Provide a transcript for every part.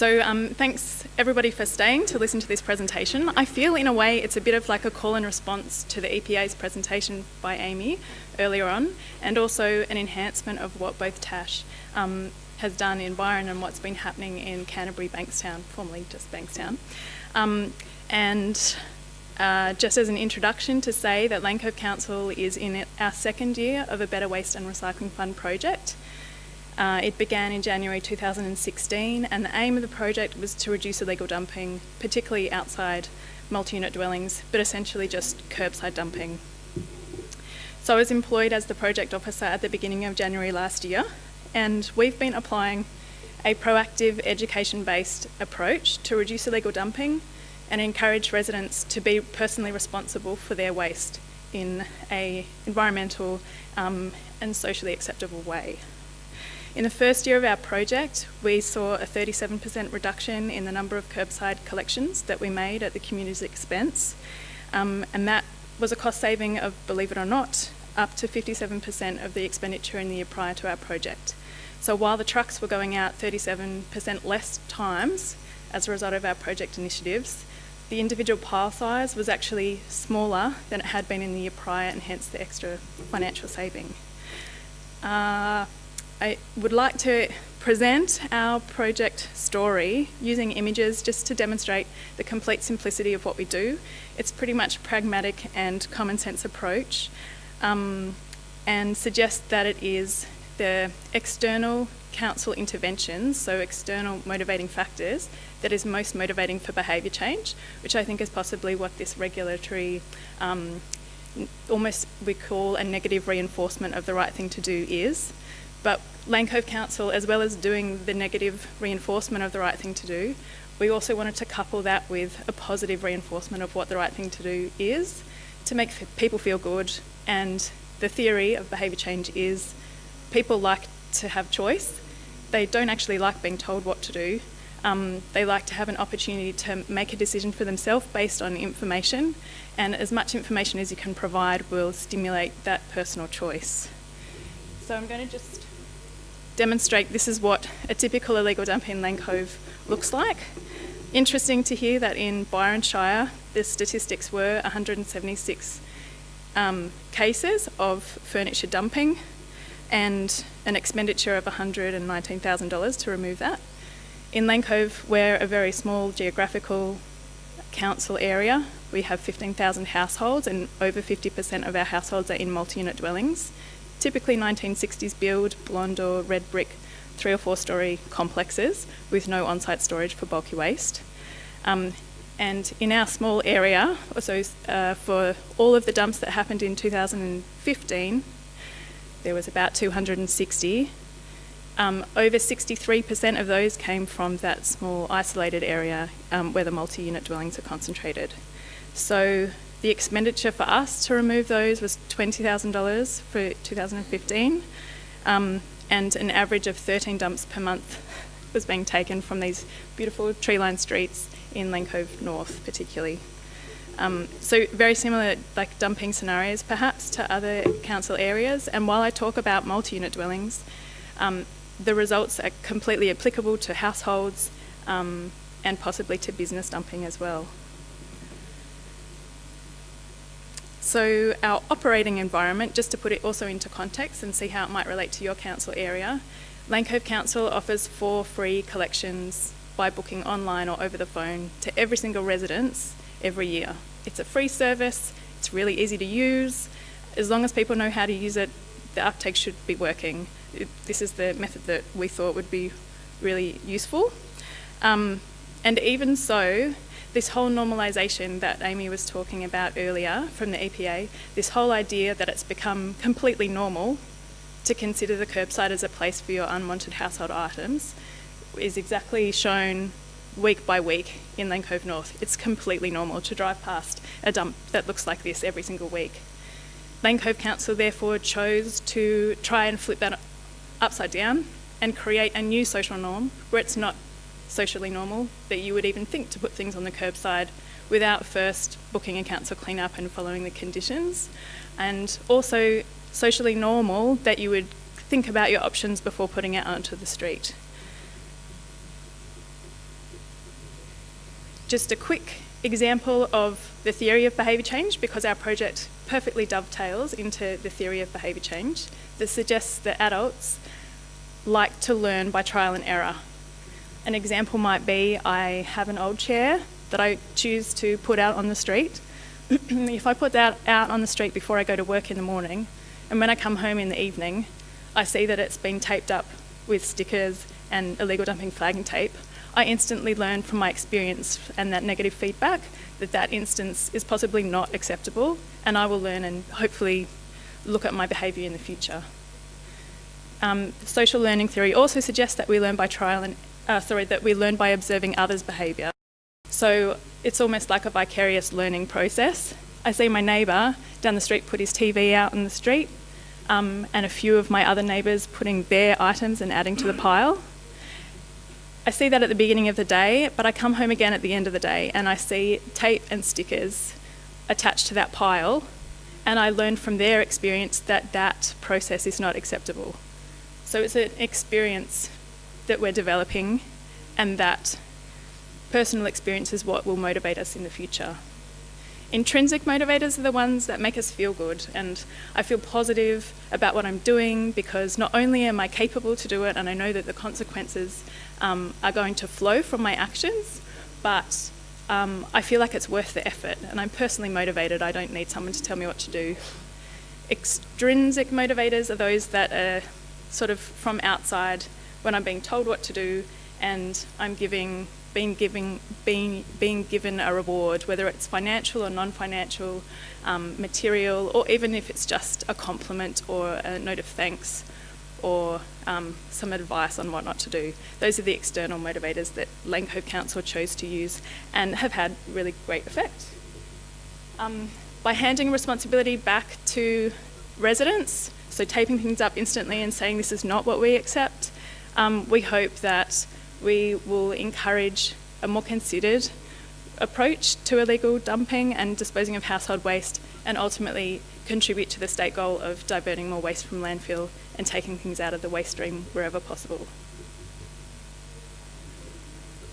Thanks everybody for staying to listen to this presentation. I feel in a way it's a bit of like a call and response to the EPA's presentation by Amy earlier on, and also an enhancement of what both Tash has done in Byron and what's been happening in Canterbury Bankstown, formerly just Bankstown. Just as an introduction to say that Lane Cove Council is in our second year of a Better Waste and Recycling Fund project. It began in January 2016, and the aim of the project was to reduce illegal dumping, particularly outside multi-unit dwellings, but essentially just curbside dumping. So I was employed as the project officer at the beginning of January last year, and we've been applying a proactive education-based approach to reduce illegal dumping and encourage residents to be personally responsible for their waste in an environmental and socially acceptable way. In the first year of our project, we saw a 37% reduction in the number of curbside collections that we made at the community's expense, and that was a cost saving of, believe it or not, up to 57% of the expenditure in the year prior to our project. So while the trucks were going out 37% less times as a result of our project initiatives, the individual pile size was actually smaller than it had been in the year prior, and hence the extra financial saving. I would like to present our project story using images just to demonstrate the complete simplicity of what we do. It's pretty much pragmatic and common sense approach, and suggest that it is the external council interventions, so external motivating factors, that is most motivating for behaviour change, which I think is possibly what this regulatory, almost we call a negative reinforcement of the right thing to do is. But Lane Cove Council, as well as doing the negative reinforcement of the right thing to do, we also wanted to couple that with a positive reinforcement of what the right thing to do is, to make people feel good. And the theory of behaviour change is people like to have choice. They don't actually like being told what to do. They like to have an opportunity to make a decision for themselves based on information, and as much information as you can provide will stimulate that personal choice. So I'm going to just demonstrate this is what a typical illegal dump in Lane Cove looks like. Interesting to hear that in Byron Shire, the statistics were 176 cases of furniture dumping and an expenditure of $119,000 to remove that. In Lane Cove, we're a very small geographical council area. We have 15,000 households, and over 50% of our households are in multi-unit dwellings. Typically 1960s build, blonde or red brick 3 or 4 storey complexes with no on-site storage for bulky waste. And in our small area, also for all of the dumps that happened in 2015, there was about 260. Over 63% of those came from that small isolated area where the multi-unit dwellings are concentrated. So the expenditure for us to remove those was $20,000 for 2015, and an average of 13 dumps per month was being taken from these beautiful tree-lined streets in Lane Cove North particularly. So very similar like dumping scenarios perhaps to other council areas, and while I talk about multi-unit dwellings, the results are completely applicable to households and possibly to business dumping as well. So our operating environment, just to put it also into context and see how it might relate to your council area, Lane Cove Council offers 4 free collections by booking online or over the phone to every single residence every year. It's a free service, it's really easy to use. As long as people know how to use it, the uptake should be working. This is the method that we thought would be really useful. And even so, this whole normalisation that Amy was talking about earlier from the EPA, this whole idea that it's become completely normal to consider the curbside as a place for your unwanted household items is exactly shown week by week in Lane Cove North. It's completely normal to drive past a dump that looks like this every single week. Lane Cove Council therefore chose to try and flip that upside down and create a new social norm where it's not socially normal that you would even think to put things on the curbside without first booking a council clean-up and following the conditions, and also socially normal that you would think about your options before putting it onto the street. just a quick example of the theory of behaviour change, because our project perfectly dovetails into the theory of behaviour change that suggests that adults like to learn by trial and error. An example might be, I have an old chair that I choose to put out on the street. If I put that out on the street before I go to work in the morning, and when I come home in the evening, I see that it's been taped up with stickers and illegal dumping flagging tape, I instantly learn from my experience and that negative feedback that that instance is possibly not acceptable, and I will learn and hopefully look at my behaviour in the future. Social learning theory also suggests that we learn by that we learn by observing others' behaviour. So it's almost like a vicarious learning process. I see my neighbour down the street put his TV out on the street, and a few of my other neighbours putting their items and adding to the pile. I see that at the beginning of the day, but I come home again at the end of the day and I see tape and stickers attached to that pile, and I learn from their experience that that process is not acceptable. So it's an experience that we're developing, and that personal experience is what will motivate us in the future. Intrinsic motivators are the ones that make us feel good, and I feel positive about what I'm doing because not only am I capable to do it and I know that the consequences are going to flow from my actions, but I feel like it's worth the effort, and I'm personally motivated. I don't need someone to tell me what to do. Extrinsic motivators are those that are sort of from outside, when I'm being told what to do and I'm being given a reward, whether it's financial or non-financial, material, or even if it's just a compliment or a note of thanks or some advice on what not to do. Those are the external motivators that Lane Cove Council chose to use and have had really great effect. By handing responsibility back to residents, so taping things up instantly and saying this is not what we accept, we hope that we will encourage a more considered approach to illegal dumping and disposing of household waste, and ultimately contribute to the state goal of diverting more waste from landfill and taking things out of the waste stream wherever possible.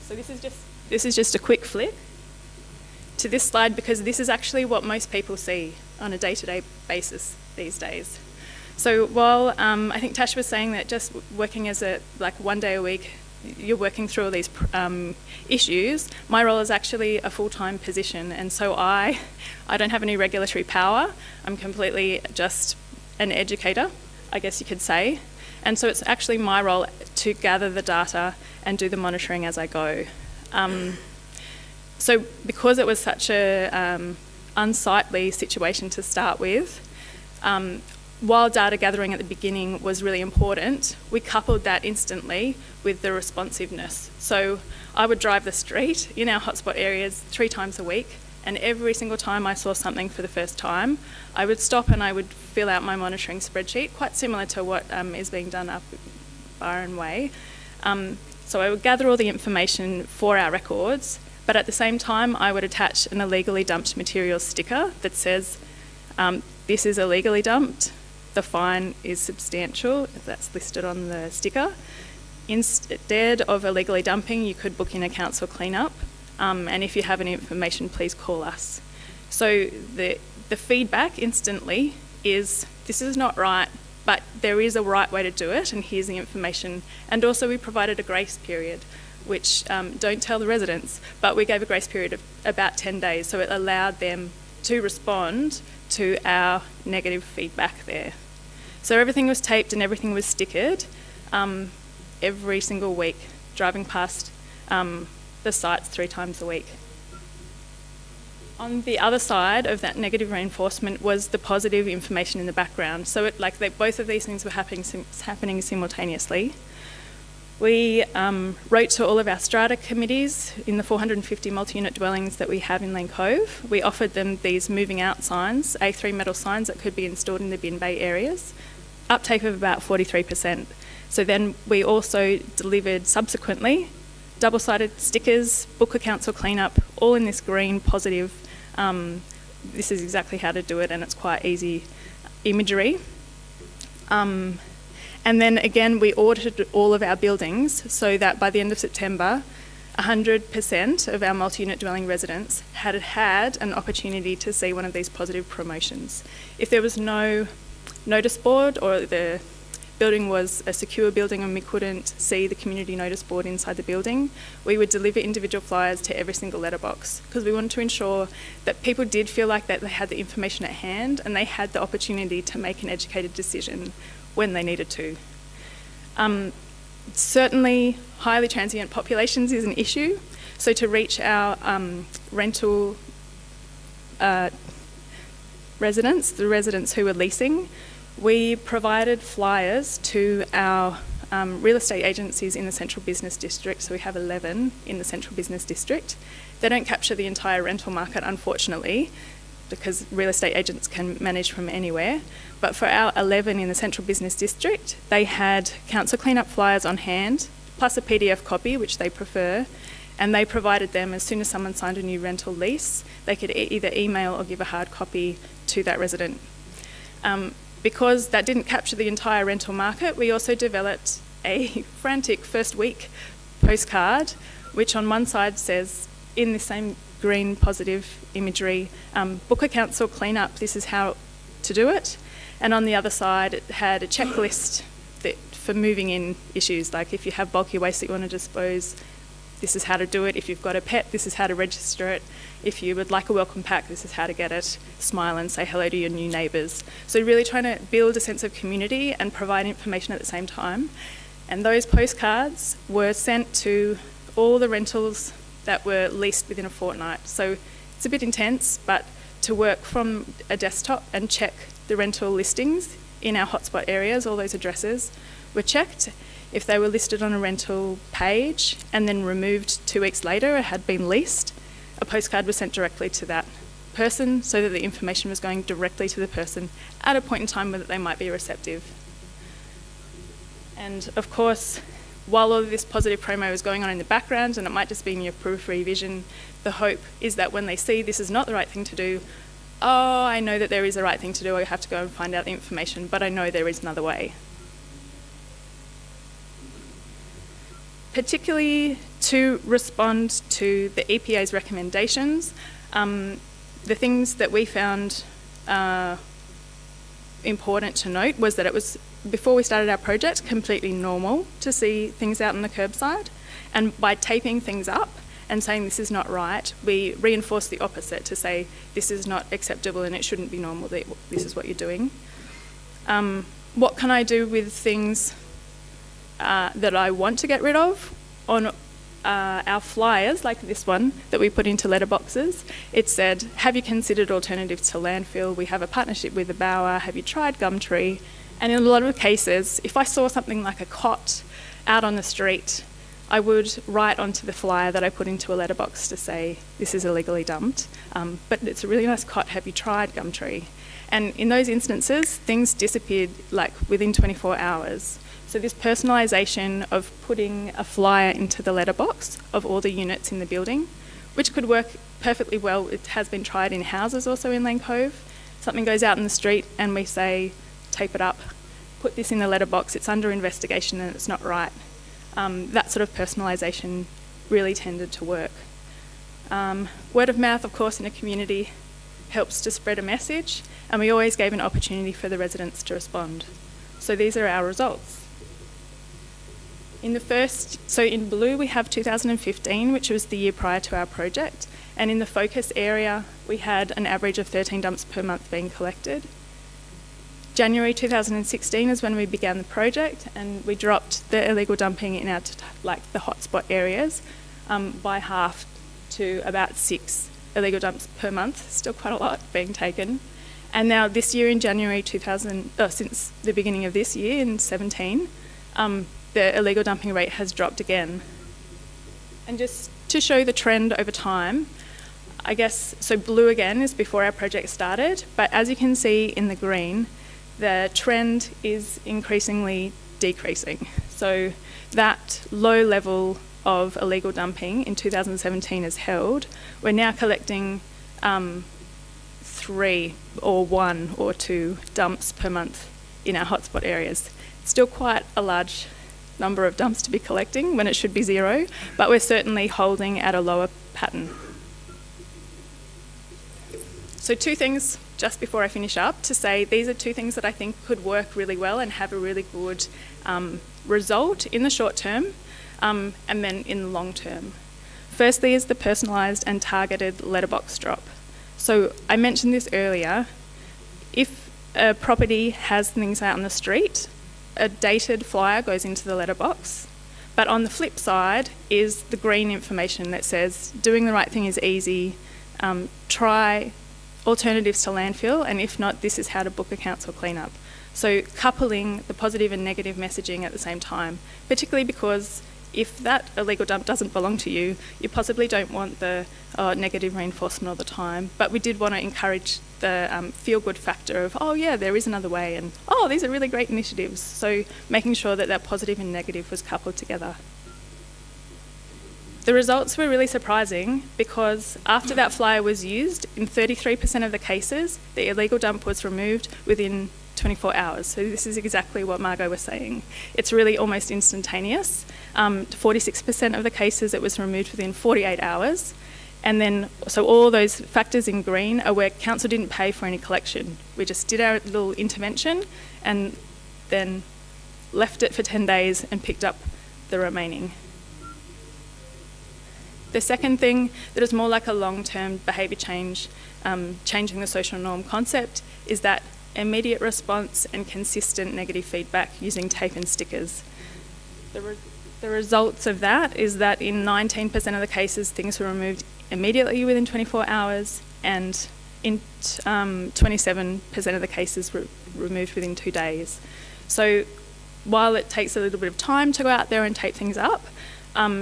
So this is just a quick flick to this slide, because this is actually what most people see on a day-to-day basis these days. So while I think Tash was saying that just working as one day a week, you're working through all these issues, my role is actually a full-time position, and so I don't have any regulatory power. I'm completely just an educator, I guess you could say, and so it's actually my role to gather the data and do the monitoring as I go. So because it was such a unsightly situation to start with, while data gathering at the beginning was really important, we coupled that instantly with the responsiveness. So I would drive the street in our hotspot areas 3 times a week, and every single time I saw something for the first time, I would stop and I would fill out my monitoring spreadsheet, quite similar to what is being done up Byron Way. So I would gather all the information for our records, but at the same time I would attach an illegally dumped materials sticker that says, this is illegally dumped. The fine is substantial, that's listed on the sticker. Instead of illegally dumping, you could book in a council cleanup, and if you have any information, please call us. So the feedback instantly is, this is not right, but there is a right way to do it, and here's the information. And also we provided a grace period, which don't tell the residents, but we gave a grace period of about 10 days, so it allowed them to respond to our negative feedback there. So everything was taped and everything was stickered every single week, driving past the sites 3 times a week. On the other side of that negative reinforcement was the positive information in the background. So both of these things were happening simultaneously. We wrote to all of our strata committees in the 450 multi-unit dwellings that we have in Lane Cove. We offered them these moving out signs, A3 metal signs that could be installed in the bin bay areas, uptake of about 43%. So then we also delivered subsequently double-sided stickers, book a council cleanup, all in this green positive, this is exactly how to do it, and it's quite easy imagery. And then again, we audited all of our buildings so that by the end of September, 100% of our multi-unit dwelling residents had had an opportunity to see one of these positive promotions. If there was no notice board, or the building was a secure building and we couldn't see the community notice board inside the building, we would deliver individual flyers to every single letterbox, because we wanted to ensure that people did feel like that they had the information at hand and they had the opportunity to make an educated decision when they needed to. Certainly, highly transient populations is an issue. So to reach our rental residents, the residents who were leasing, we provided flyers to our real estate agencies in the Central Business District. So we have 11 in the Central Business District. They don't capture the entire rental market, unfortunately, because real estate agents can manage from anywhere. But for our 11 in the Central Business District, they had council clean-up flyers on hand, plus a PDF copy, which they prefer, and they provided them as soon as someone signed a new rental lease. They could either email or give a hard copy to that resident. Because that didn't capture the entire rental market, we also developed a frantic first week postcard, which on one side says, in the same green positive imagery, book a council clean-up, this is how to do it. And on the other side, it had a checklist for moving in issues, like if you have bulky waste that you want to dispose, this is how to do it. If you've got a pet, this is how to register it. If you would like a welcome pack, this is how to get it. Smile and say hello to your new neighbours. So really trying to build a sense of community and provide information at the same time. And those postcards were sent to all the rentals that were leased within a fortnight. So it's a bit intense, but to work from a desktop and check the rental listings in our hotspot areas, all those addresses were checked. If they were listed on a rental page and then removed 2 weeks later, it had been leased, a postcard was sent directly to that person so that the information was going directly to the person at a point in time where they might be receptive. And of course, while all of this positive promo is going on in the background, and it might just be in your periphery vision, the hope is that when they see this is not the right thing to do, oh, I know that there is a right thing to do, I have to go and find out the information, but I know there is another way. Particularly to respond to the EPA's recommendations, the things that we found important to note was that it was, before we started our project, completely normal to see things out on the curbside. And by taping things up and saying this is not right, we reinforce the opposite to say this is not acceptable and it shouldn't be normal, that this is what you're doing. What can I do with things that I want to get rid of? On our flyers, like this one that we put into letterboxes, it said, have you considered alternatives to landfill? We have a partnership with the Bower. Have you tried Gumtree? And in a lot of cases, if I saw something like a cot out on the street, I would write onto the flyer that I put into a letterbox to say, this is illegally dumped, but it's a really nice cot, have you tried Gumtree? And in those instances, things disappeared like within 24 hours. So this personalisation of putting a flyer into the letterbox of all the units in the building, which could work perfectly well, it has been tried in houses also in Lane Cove. Something goes out in the street and we say, tape it up, put this in the letterbox, it's under investigation and it's not right. That sort of personalisation really tended to work. Word of mouth, of course, in a community helps to spread a message, and we always gave an opportunity for the residents to respond. So these are our results. So in blue we have 2015, which was the year prior to our project, and in the focus area we had an average of 13 dumps per month being collected. January 2016 is when we began the project, and we dropped the illegal dumping in our the hotspot areas by half to about 6 illegal dumps per month, still quite a lot being taken. And now this year in January since the beginning of this year in 17, the illegal dumping rate has dropped again. And just to show the trend over time, I guess, so blue again is before our project started, but as you can see in the green, the trend is increasingly decreasing. So that low level of illegal dumping in 2017 is held. We're now collecting 3 or 1 or 2 dumps per month in our hotspot areas. Still quite a large number of dumps to be collecting when it should be 0, but we're certainly holding at a lower pattern. So 2 things just before I finish up to say these are 2 things that I think could work really well and have a really good result in the short term and then in the long term. Firstly is the personalised and targeted letterbox drop. So I mentioned this earlier. If a property has things out on the street, a dated flyer goes into the letterbox. But on the flip side is the green information that says doing the right thing is easy, try alternatives to landfill, and if not, this is how to book a council cleanup. So coupling the positive and negative messaging at the same time, particularly because if that illegal dump doesn't belong to you, you possibly don't want the negative reinforcement all the time. But we did want to encourage the feel-good factor of, oh yeah, there is another way, and oh, these are really great initiatives. So making sure that that positive and negative was coupled together. The results were really surprising because after that flyer was used, in 33% of the cases, the illegal dump was removed within 24 hours. So this is exactly what Margot was saying. It's really almost instantaneous. 46% of the cases it was removed within 48 hours. And then, so all those factors in green are where council didn't pay for any collection. We just did our little intervention and then left it for 10 days and picked up the remaining. The second thing that is more like a long-term behaviour change, changing the social norm concept, is that immediate response and consistent negative feedback using tape and stickers. The results of that is that in 19% of the cases, things were removed immediately within 24 hours, and in 27% of the cases were removed within 2 days. So while it takes a little bit of time to go out there and tape things up,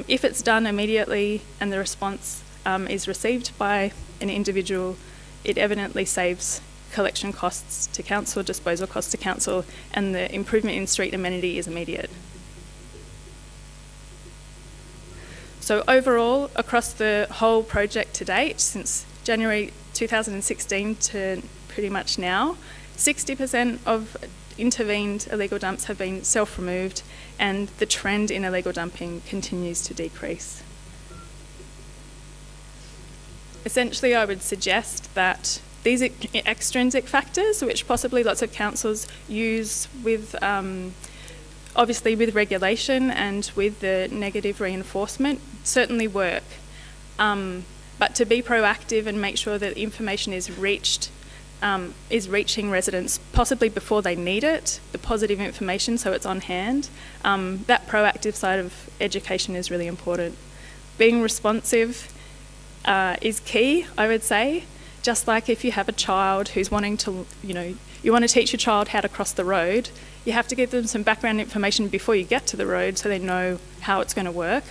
if it's done immediately and the response is received by an individual, it evidently saves collection costs to council, disposal costs to council, and the improvement in street amenity is immediate. So overall, across the whole project to date, since January 2016 to pretty much now, 60% of intervened illegal dumps have been self-removed, and the trend in illegal dumping continues to decrease. Essentially, I would suggest that these extrinsic factors, which possibly lots of councils use with, obviously with regulation and with the negative reinforcement, certainly work. But to be proactive and make sure that information is reaching residents possibly before they need it, the positive information so it's on hand, that proactive side of education is really important. Being responsive is key, I would say. Just like if you have a child who's wanting to, you want to teach your child how to cross the road, you have to give them some background information before you get to the road so they know how it's going to work,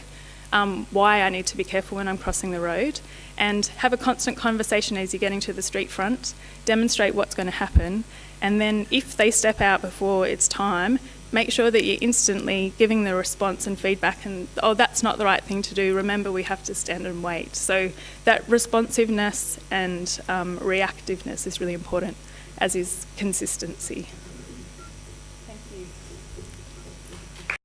why I need to be careful when I'm crossing the road, and have a constant conversation as you're getting to the street front, demonstrate what's going to happen, and then if they step out before it's time, make sure that you're instantly giving the response and feedback and, oh, that's not the right thing to do, remember we have to stand and wait. So that responsiveness and reactiveness is really important, as is consistency.